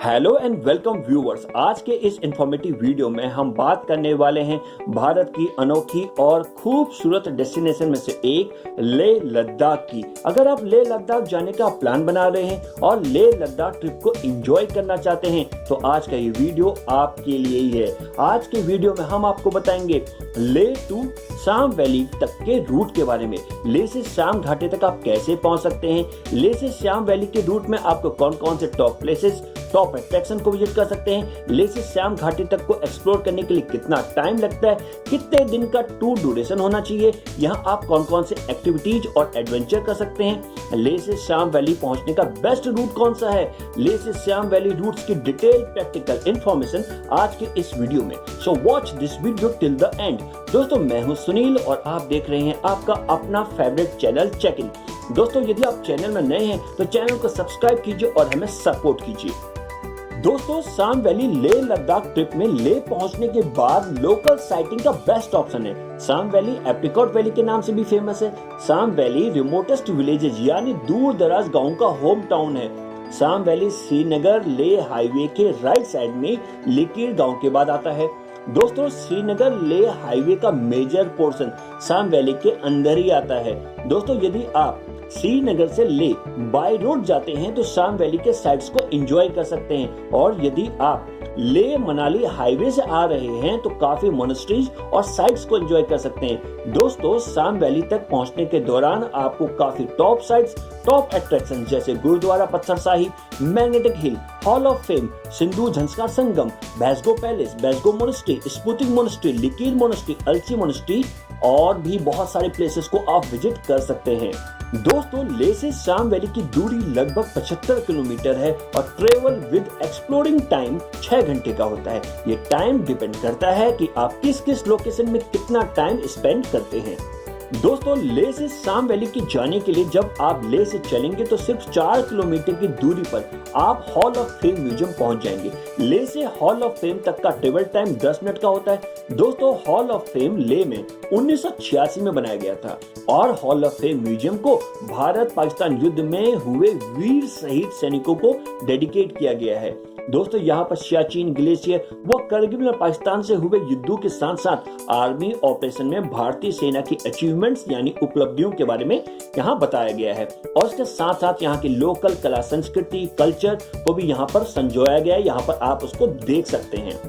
Hello and welcome viewers. आज के इस इंफॉर्मेटिव वीडियो में हम बात करने वाले हैं भारत की अनोखी और खूबसूरत डेस्टिनेशन में से एक लेह लद्दाख की। अगर आप लेह लद्दाख जाने का प्लान बना रहे हैं और लेह लद्दाख ट्रिप को एंजॉय करना चाहते हैं तो आज का ये वीडियो आपके लिए ही है। आज के वीडियो में हम आपको बताएंगे लेह टू साम वैली तक के रूट के बारे में। लेह से श्याम घाटी तक आप कैसे पहुंच सकते हैं, लेह से श्याम वैली के रूट में आपको कौन कौन से टॉप प्लेसेस, टॉप अट्रैक्शन को विजिट कर सकते हैं, लेह से श्याम घाटी तक को एक्सप्लोर करने के लिए कितना टाइम लगता है, कितने दिन का टूर ड्यूरेशन होना चाहिए, यहाँ आप कौन कौन से एक्टिविटीज और एडवेंचर कर सकते हैं, लेह से श्याम वैली पहुंचने का बेस्ट रूट कौन सा है, लेह से श्याम वैली रूट्स की डिटेल प्रैक्टिकल इंफॉर्मेशन आज के इस वीडियो में। So watch this video till the end. दोस्तों मैं हूं सुनील और आप देख रहे हैं आपका अपना फेवरेट चैनल चेक इन। दोस्तों यदि आप चैनल में नए हैं तो चैनल को सब्सक्राइब कीजिए और हमें सपोर्ट कीजिए। दोस्तों साम वैली लेह लद्दाख ट्रिप में लेह पहुंचने के बाद लोकल साइटिंग का बेस्ट ऑप्शन है। साम वैली एप्रिकॉट वैली के नाम से भी फेमस है। साम वैली रिमोटेस्ट विलेजेस यानी दूर दराज गाँव का होम टाउन है। साम वैली श्रीनगर लेह हाईवे के राइट साइड में लिकीर गांव के बाद आता है। दोस्तों श्रीनगर लेह हाईवे का मेजर पोर्शन साम वैली के अंदर ही आता है। दोस्तों यदि आप श्रीनगर से लेह बाय रोड जाते हैं तो साम वैली के साइट्स को एंजॉय कर सकते हैं, और यदि आप लेह मनाली हाईवे से आ रहे हैं तो काफी मोनेस्ट्रीज और साइट्स को एंजॉय कर सकते हैं। दोस्तों साम वैली तक पहुंचने के दौरान आपको काफी टॉप साइट्स, टॉप अट्रैक्शन जैसे Gurudwara Pathar Sahib, magnetic hill, hall of fame, Sindhu Zanskar Sangam, Basgo palace, Basgo monastery, Spituk monastery, Likir monastery, Alchi monastery और भी बहुत सारे प्लेसेस को आप विजिट कर सकते हैं। दोस्तों लेह से श्याम वैली की दूरी लगभग 75 किलोमीटर है और ट्रेवल विद एक्सप्लोरिंग टाइम 6 घंटे का होता है। ये टाइम डिपेंड करता है कि आप किस किस लोकेशन में कितना टाइम स्पेंड करते हैं। दोस्तों लेह से श्याम वैली की जाने के लिए जब आप लेह से चलेंगे तो सिर्फ 4 किलोमीटर की दूरी पर आप हॉल ऑफ फेम म्यूजियम पहुंच जाएंगे। लेह से हॉल ऑफ फेम तक का ट्रेवल टाइम 10 मिनट का होता है। दोस्तों हॉल ऑफ फेम लेह में 1986 में बनाया गया था और हॉल ऑफ फेम म्यूजियम को भारत पाकिस्तान युद्ध में हुए वीर शहीद सैनिकों को डेडिकेट किया गया है। दोस्तों यहाँ पर सियाचिन ग्लेशियर व करगिल में पाकिस्तान से हुए युद्धों के साथ साथ आर्मी ऑपरेशन में भारतीय सेना की अचीवमेंट्स यानी उपलब्धियों के बारे में यहाँ बताया गया है, और इसके साथ साथ यहाँ की लोकल कला संस्कृति कल्चर को भी यहाँ पर संजोया गया है। यहाँ पर आप उसको देख सकते हैं।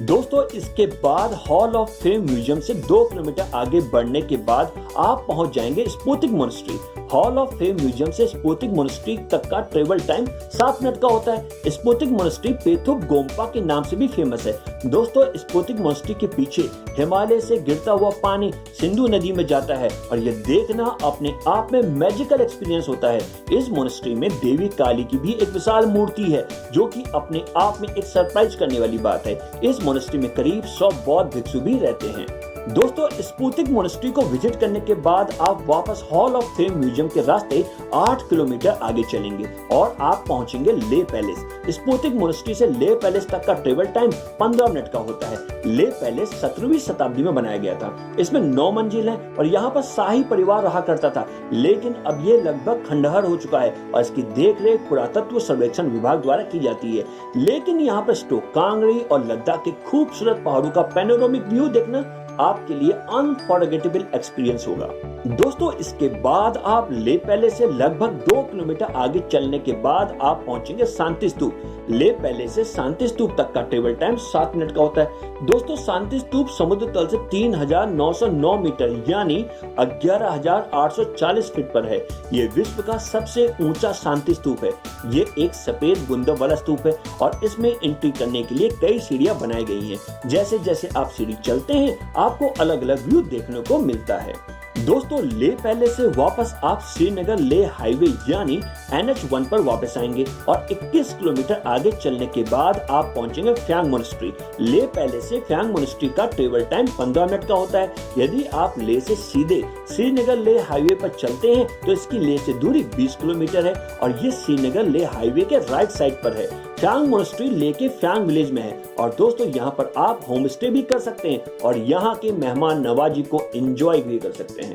दोस्तों इसके बाद हॉल ऑफ फेम म्यूजियम से 2 किलोमीटर आगे बढ़ने के बाद आप पहुंच जाएंगे Spituk monastery. Hall of fame museum से स्पुतिक मोनेस्ट्री तक का ट्रेवल टाइम 7 मिनट का होता है। स्पुतिक मोनेस्ट्री पेथुप गोम्पा के नाम से भी फेमस है। दोस्तों स्पुतिक मोनेस्ट्री के पीछे हिमालय से गिरता हुआ पानी सिंधु नदी में जाता है और यह देखना अपने आप में मैजिकल एक्सपीरियंस होता है। इस मोनेस्ट्री में देवी काली की भी एक विशाल मूर्ति है जो कि अपने आप में एक सरप्राइज करने वाली बात है। इस मोनेस्ट्री में करीब 100 बौद्ध भिक्षु भी रहते हैं। दोस्तों स्पुतिक मोनेस्ट्री को विजिट करने के बाद आप वापस हॉल ऑफ फेम म्यूजियम के रास्ते 8 किलोमीटर आगे चलेंगे और आप पहुंचेंगे लेह पैलेस। स्पुतिक मोनेस्ट्री से लेह पैलेस तक का ट्रेवल टाइम 15 मिनट का होता है। लेह पैलेस 17वीं शताब्दी में बनाया गया था। इसमें 9 मंजिल है और यहाँ पर शाही परिवार रहा करता था, लेकिन अब ये लगभग खंडहर हो चुका है और इसकी देखरेख पुरातत्व सर्वेक्षण विभाग द्वारा की जाती है। लेकिन यहाँ पर स्टोक कांगड़ी और लद्दाख के खूबसूरत पहाड़ों का पैनोरामिक व्यू देखना आपके लिए अनफॉरगेटेबल एक्सपीरियंस होगा। दोस्तों इसके बाद आप लेह पैलेस से लगभग 2 किलोमीटर आगे चलने के बाद आप पहुंचेंगे शांति स्तूप। लेह पैलेस से शांति स्तूप तक का ट्रेवल टाइम 7 मिनट का होता है। दोस्तों शांति स्तूप समुद्र तल से 3909 मीटर यानी 11,840 फीट पर है। ये विश्व का सबसे ऊंचा शांति स्तूप है। ये एक सफेद गुंबद वाला स्तूप है और इसमें एंट्री करने के लिए कई सीढ़ियां बनाई गई हैं। जैसे जैसे आप सीढ़ी चलते हैं आपको अलग अलग व्यू देखने को मिलता है। दोस्तों लेह पैलेस से वापस आप श्रीनगर लेह हाईवे यानी NH1 पर वापस आएंगे और 21 किलोमीटर आगे चलने के बाद आप पहुंचेंगे फ्यांग मोनेस्ट्री। लेह पैलेस से फ्यांग मोनेस्ट्री का ट्रेवल टाइम 15 मिनट का होता है। यदि आप लेह से सीधे श्रीनगर लेह हाईवे पर चलते हैं तो इसकी लेह से दूरी 20 किलोमीटर है और ये श्रीनगर लेह हाईवे के राइट साइड पर है। फ्यांग मोनेस्ट्री लेह के फ्यांग विलेज में है और दोस्तों यहाँ पर आप होम स्टे भी कर सकते हैं और यहाँ के मेहमान नवाजी को एंजॉय भी कर सकते हैं।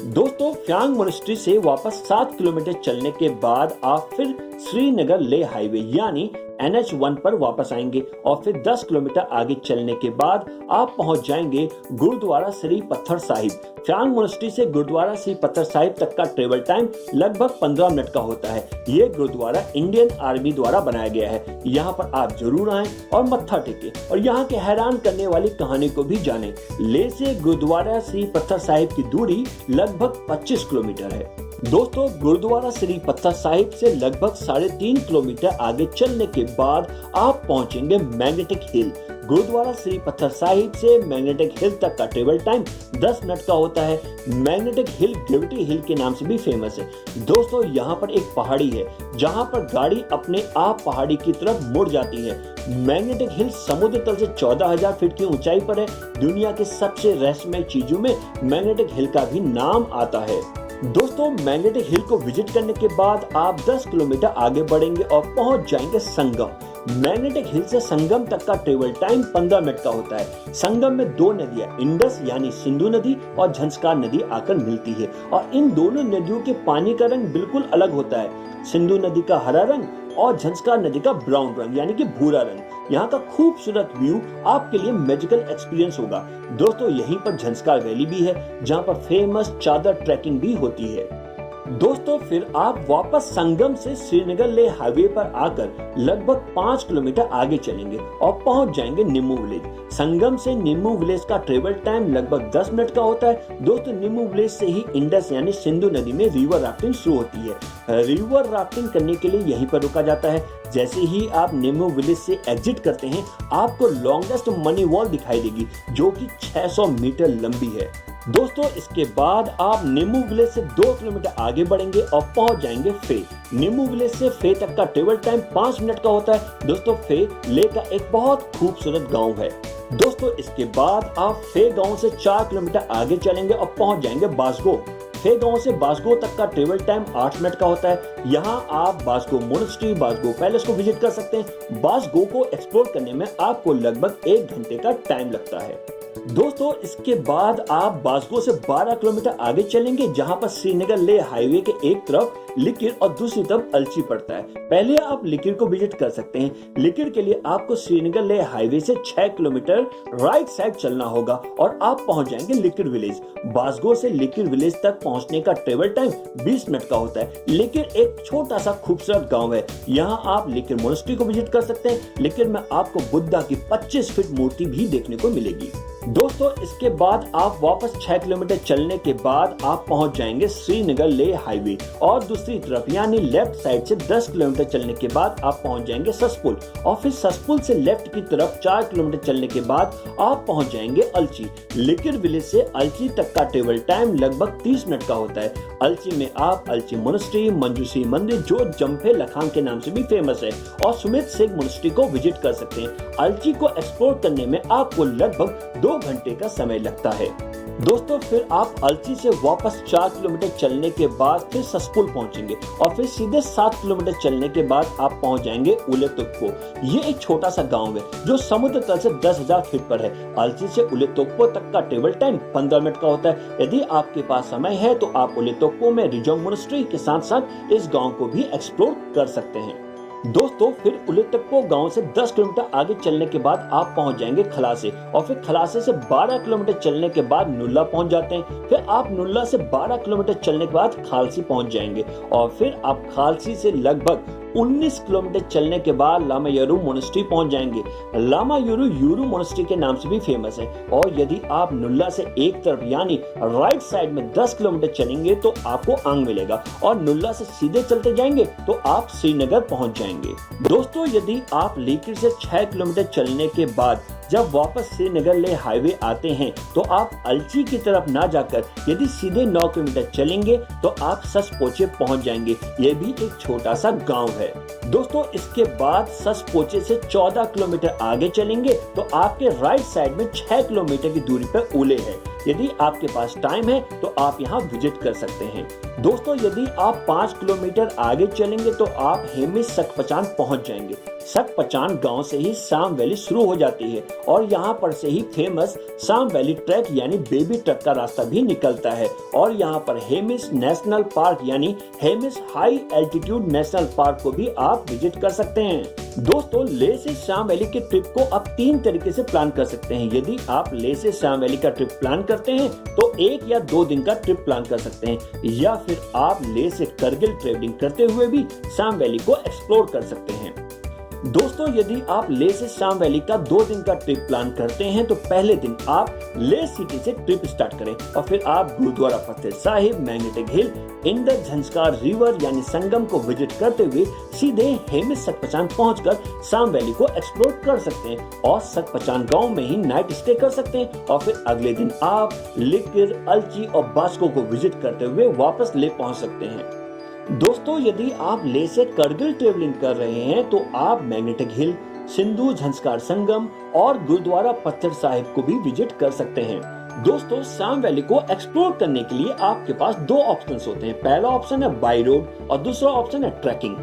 दोस्तों फ्यांग मोनेस्ट्री से वापस 7 किलोमीटर चलने के बाद आप फिर श्रीनगर लेह हाईवे यानी NH1 पर वापस आएंगे और फिर 10 किलोमीटर आगे चलने के बाद आप पहुंच जाएंगे गुरुद्वारा श्री पत्थर साहिब। चांग मोनेस्ट्री से गुरुद्वारा श्री पत्थर साहिब तक का ट्रेवल टाइम लगभग 15 मिनट का होता है। ये गुरुद्वारा इंडियन आर्मी द्वारा बनाया गया है। यहाँ पर आप जरूर आएं और मत्था टेकें और यहाँ के हैरान करने वाली कहानी को भी जानें। लेह से गुरुद्वारा श्री पत्थर साहिब की दूरी लगभग 25 किलोमीटर है। दोस्तों, गुरुद्वारा श्री पत्थर साहिब से लगभग 3.5 किलोमीटर आगे चलने के बाद आप पहुंचेंगे मैग्नेटिक हिल। गुरुद्वारा श्री पत्थर साहिब से मैग्नेटिक हिल तक का ट्रेवल टाइम 10 मिनट का होता है। मैग्नेटिक हिल ग्रेविटी हिल के नाम से भी फेमस है। दोस्तों, यहाँ पर एक पहाड़ी है जहाँ पर गाड़ी अपने आप पहाड़ी की तरफ मुड़ जाती है। मैग्नेटिक हिल समुद्र तल से 14,000 फीट की ऊंचाई पर है। दुनिया के सबसे रहस्यमय चीजों में मैग्नेटिक हिल का भी नाम आता है। दोस्तों, मैग्नेटिक हिल को विजिट करने के बाद आप 10 किलोमीटर आगे बढ़ेंगे और पहुंच जाएंगे संगम। मैग्नेटिक हिल से संगम तक का ट्रेवल टाइम 15 मिनट का होता है। संगम में 2 नदियां इंडस यानी सिंधु नदी और झंस्कार नदी आकर मिलती है और इन दोनों नदियों के पानी का रंग बिल्कुल अलग होता है। सिंधु नदी का हरा रंग और झंस्कार नदी का ब्राउन रंग यानी कि भूरा रंग। यहाँ का खूबसूरत व्यू आपके लिए मैजिकल एक्सपीरियंस होगा। दोस्तों, यहीं पर झंस्कार वैली भी है जहाँ पर फेमस चादर ट्रैकिंग भी होती है। दोस्तों, फिर आप वापस संगम से श्रीनगर लेह हाईवे पर आकर लगभग 5 किलोमीटर आगे चलेंगे और पहुंच जाएंगे निम्मू विलेज। संगम से निम्मू विलेज का ट्रेवल टाइम लगभग 10 मिनट का होता है। दोस्तों, निम्मू विलेज से ही इंडस यानी सिंधु नदी में रिवर राफ्टिंग शुरू होती है। रिवर राफ्टिंग करने के लिए यहीं पर रुका जाता है। जैसे ही आप निम्मू विलेज से एग्जिट करते हैं, आपको लॉन्गेस्ट मनी वॉल दिखाई देगी जो कि 600 मीटर लंबी है। दोस्तों, इसके बाद आप निम्मू विलेज से 2 किलोमीटर आगे बढ़ेंगे और पहुंच जाएंगे फे। निम्मू विलेज से फे तक का ट्रेवल टाइम 5 मिनट का होता है। दोस्तों, फे लेह का एक बहुत खूबसूरत गांव है। दोस्तों, इसके बाद आप फे गांव से 4 किलोमीटर आगे चलेंगे और पहुंच जाएंगे बासगो। फे गांव से बासगो तक का ट्रेवल टाइम 8 मिनट का होता है। यहाँ आप बासगो मोनेस्ट्री, बासगो पैलेस को विजिट कर सकते हैं। बासगो को एक्सप्लोर करने में आपको लगभग 1 घंटे का टाइम लगता है। दोस्तों, इसके बाद आप बासगो से 12 किलोमीटर आगे चलेंगे जहां पर श्रीनगर लेह हाईवे के एक तरफ लिकिर और दूसरी तरफ अलची पड़ता है। पहले आप लिकिर को विजिट कर सकते हैं। लिकिर के लिए आपको श्रीनगर लेह हाईवे से 6 किलोमीटर राइट साइड चलना होगा और आप पहुंच जाएंगे लिकिर विलेज। बासगो से लिकिर विलेज तक पहुंचने का ट्रेवल टाइम 20 मिनट का होता है। लिकिर एक छोटा सा खूबसूरत गांव है। यहाँ आप लिकिर मोनेस्ट्री को विजिट कर सकते हैं। लिकिर में आपको बुद्धा की 25 फीट मूर्ति भी देखने को मिलेगी। दोस्तों, इसके बाद आप वापस 6 किलोमीटर चलने के बाद आप पहुंच जाएंगे श्रीनगर लेह हाईवे और दूसरी तरफ यानी लेफ्ट साइड से 10 किलोमीटर चलने के बाद आप पहुंच जाएंगे ससपुल और फिर ससपुल से लेफ्ट की तरफ 4 किलोमीटर चलने के बाद आप पहुंच जाएंगे अलची। लिकिर विलेज से अलची तक का ट्रेवल टाइम लगभग 30 मिनट का होता है। अलची में आप अलची मोनेस्ट्री, मंजूश्री मंदिर जो जम्फे लखांग के नाम से भी फेमस है और सुमित सिंह मोनेस्ट्री को विजिट कर सकते हैं। अलची को एक्सप्लोर करने में आपको लगभग 2 घंटे का समय लगता है। दोस्तों, फिर आप अलची से वापस 4 किलोमीटर चलने के बाद फिर ससपुल पहुंचेंगे और फिर सीधे 7 किलोमीटर चलने के बाद आप पहुंच जाएंगे उलेतोक्पो। ये एक छोटा सा गांव है जो समुद्र तल से 10,000 फीट पर है। अलची से उलेतोक्पो तक का ट्रेवल टाइम 15 मिनट का होता है। यदि आपके पास समय है तो आप उलेतोक्पो में रिजोंग मोनेस्ट्री के साथ साथ इस गाँव को भी एक्सप्लोर कर सकते हैं। दोस्तों, फिर उलेतोक्पो गांव से 10 किलोमीटर आगे चलने के बाद आप पहुंच जाएंगे खलासे और फिर खलासे से 12 किलोमीटर चलने के बाद नुल्ला पहुंच जाते हैं। फिर आप नुल्ला से 12 किलोमीटर चलने के बाद खालसी पहुंच जाएंगे और फिर आप खालसी से लगभग 19 किलोमीटर चलने के बाद लामायुरु मोनेस्ट्री पहुंच जाएंगे। लामायुरु यूरू मोनेस्ट्री के नाम से भी फेमस है और यदि आप नुल्ला से एक तरफ यानी राइट साइड में 10 किलोमीटर चलेंगे तो आपको आंग मिलेगा और नुल्ला से सीधे चलते जाएंगे तो आप श्रीनगर पहुंच जाएंगे। दोस्तों, यदि आप लिकिर से 6 किलोमीटर चलने के बाद जब वापस श्रीनगर लेह हाईवे आते हैं तो आप अलची की तरफ ना जाकर यदि सीधे 9 किलोमीटर चलेंगे तो आप ससपोचे पहुंच जाएंगे। ये भी एक छोटा सा गांव है। दोस्तों, इसके बाद ससपोचे से 14 किलोमीटर आगे चलेंगे तो आपके राइट साइड में 6 किलोमीटर की दूरी पर उले है। यदि आपके पास टाइम है तो आप यहाँ विजिट कर सकते हैं। दोस्तों, यदि आप 5 किलोमीटर आगे चलेंगे तो आप हेमिस सकपचान पहुंच जाएंगे। सकपचान गांव से ही साम वैली शुरू हो जाती है और यहाँ पर से ही फेमस साम वैली ट्रैक यानी बेबी ट्रक का रास्ता भी निकलता है और यहाँ पर हेमिस नेशनल पार्क यानी Hemis high altitude national park को भी आप विजिट कर सकते हैं। दोस्तों, ले से साम वैली के ट्रिप को आप 3 तरीके से प्लान कर सकते हैं। यदि आप ले से साम वैली का ट्रिप प्लान करते हैं तो 1 या 2 दिन का ट्रिप प्लान कर सकते हैं, या फिर आप ले से करगिल ट्रेवलिंग करते हुए भी साम वैली को एक्सप्लोर कर सकते हैं। दोस्तों, यदि आप ले से साम वैली का 2 दिन का ट्रिप प्लान करते हैं तो पहले दिन आप ले सिटी से ट्रिप स्टार्ट करें और फिर आप गुरुद्वारा फतेह साहिब, मैग्नेटिक हिल, इंदर झंस्कार रिवर यानी संगम को विजिट करते हुए सीधे हेमिस सकपचान पहुंचकर साम वैली को एक्सप्लोर कर सकते हैं और सकपचान गांव में ही नाइट स्टे कर सकते हैं और फिर अगले दिन आप लिकिर, अलची और बास्को को विजिट करते हुए वापस ले पहुंच सकते हैं। दोस्तों, यदि आप ले से करगिल ट्रेवलिंग कर रहे हैं तो आप मैग्नेटिक हिल, सिंधु झंस्कार संगम और गुरुद्वारा पत्थर साहिब को भी विजिट कर सकते हैं। दोस्तों, साम वैली को एक्सप्लोर करने के लिए आपके पास 2 ऑप्शंस होते हैं। पहला ऑप्शन है बाई रोड और दूसरा ऑप्शन है ट्रैकिंग।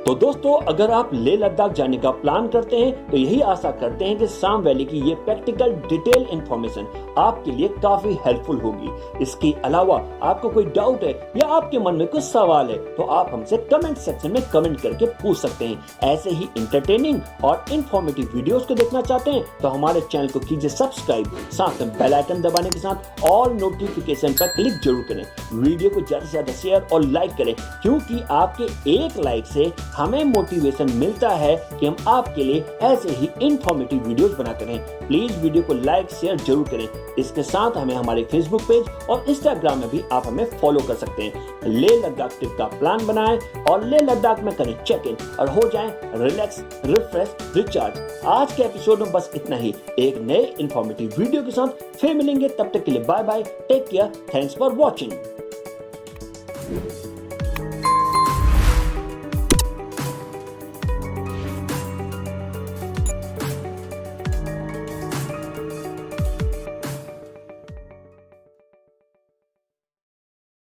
तो दोस्तों, अगर आप लेह लद्दाख जाने का प्लान करते हैं तो यही आशा करते हैं कि साम वैली की ये प्रैक्टिकल डिटेल इंफॉर्मेशन आपके लिए काफी हेल्पफुल होगी। इसके अलावा आपको कोई डाउट है या आपके मन में कुछ सवाल है तो आप हमसे कमेंट सेक्शन में कमेंट करके पूछ सकते हैं। ऐसे ही इंटरटेनिंग और इंफॉर्मेटिव वीडियोस को देखना चाहते हैं तो हमारे चैनल को कीजिए सब्सक्राइब, साथ में बेल आइकन दबाने के साथ ऑल नोटिफिकेशन पर क्लिक जरूर करें। वीडियो को ज्यादा से ज्यादा शेयर और लाइक करें, क्योंकि आपके एक लाइक से हमें मोटिवेशन मिलता है कि हम आपके लिए ऐसे ही इंफॉर्मेटिव वीडियोस बनाते रहें। प्लीज वीडियो को लाइक शेयर जरूर करें। इसके साथ हमें हमारे फेसबुक पेज और इंस्टाग्राम में भी आप हमें फॉलो कर सकते हैं। लेह लद्दाख ट्रिप का प्लान बनाएं और लेह लद्दाख में करें चेक इन और हो जाएं रिलैक्स, रिफ्रेश, रिचार्ज। आज के एपिसोड में बस इतना ही। एक नए इंफॉर्मेटिव वीडियो के साथ फिर मिलेंगे, तब तक के लिए bye bye, take care, thanks for watching.